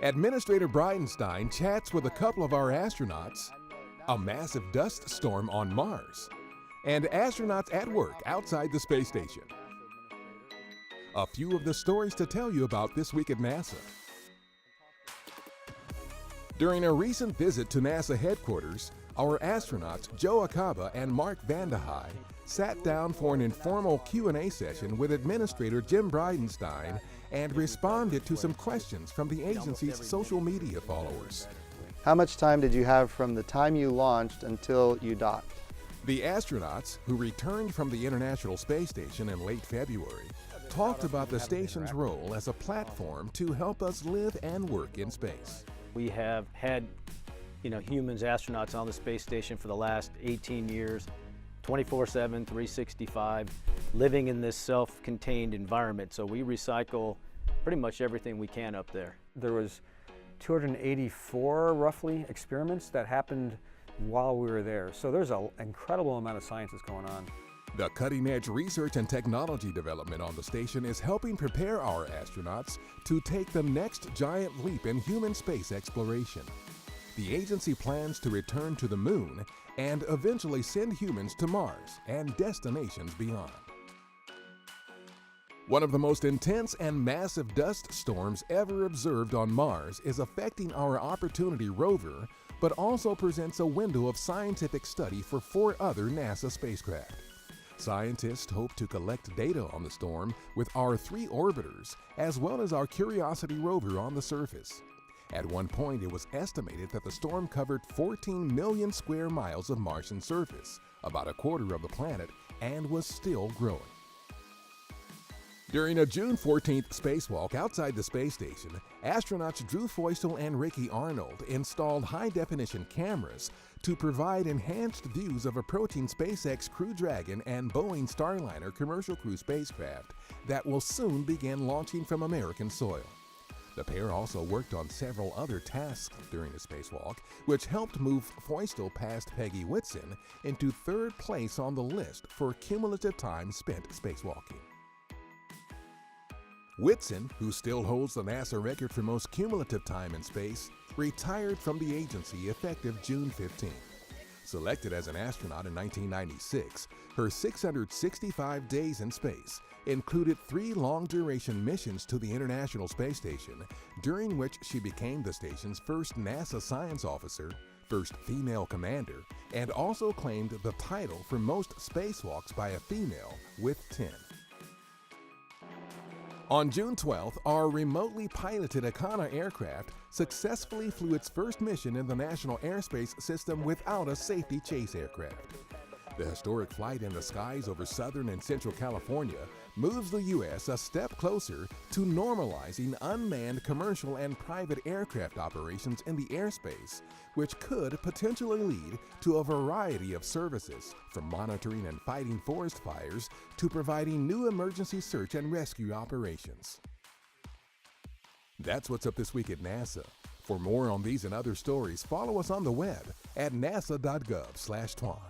Administrator Bridenstine chats with a couple of our astronauts, a massive dust storm on Mars, and astronauts at work outside the space station. A few of the stories to tell you about this week at NASA. During a recent visit to NASA headquarters, our astronauts Joe Acaba and Mark Vandehei sat down for an informal Q&A session with Administrator Jim Bridenstine and responded to some questions from the agency's social media followers. How much time did you have from the time you launched until you docked? The astronauts, who returned from the International Space Station in late February, talked about the station's role as a platform to help us live and work in space. We have had, humans, astronauts on the space station for the last 18 years, 24/7, 365, living in this self-contained environment. So we recycle pretty much everything we can up there. There was 284 roughly experiments that happened while we were there. So there's an incredible amount of science that's going on. The cutting-edge research and technology development on the station is helping prepare our astronauts to take the next giant leap in human space exploration. The agency plans to return to the moon and eventually send humans to Mars and destinations beyond. One of the most intense and massive dust storms ever observed on Mars is affecting our Opportunity rover, but also presents a window of scientific study for 4 other NASA spacecraft. Scientists hope to collect data on the storm with our 3 orbiters, as well as our Curiosity rover on the surface. At one point, it was estimated that the storm covered 14 million square miles of Martian surface, about a quarter of the planet, and was still growing. During a June 14th spacewalk outside the space station, astronauts Drew Feustel and Ricky Arnold installed high-definition cameras to provide enhanced views of approaching SpaceX Crew Dragon and Boeing Starliner commercial crew spacecraft that will soon begin launching from American soil. The pair also worked on several other tasks during the spacewalk, which helped move Feustel past Peggy Whitson into 3rd place on the list for cumulative time spent spacewalking. Whitson, who still holds the NASA record for most cumulative time in space, retired from the agency effective June 15th. Selected as an astronaut in 1996, her 665 days in space included 3 long-duration missions to the International Space Station, during which she became the station's first NASA science officer, first female commander, and also claimed the title for most spacewalks by a female with 10. On June 12th, our remotely piloted Akana aircraft successfully flew its first mission in the National Airspace System without a safety chase aircraft. The historic flight in the skies over Southern and Central California moves the U.S. a step closer to normalizing unmanned commercial and private aircraft operations in the airspace, which could potentially lead to a variety of services, from monitoring and fighting forest fires to providing new emergency search and rescue operations. That's what's up this week at NASA. For more on these and other stories, follow us on the web at nasa.gov/twan.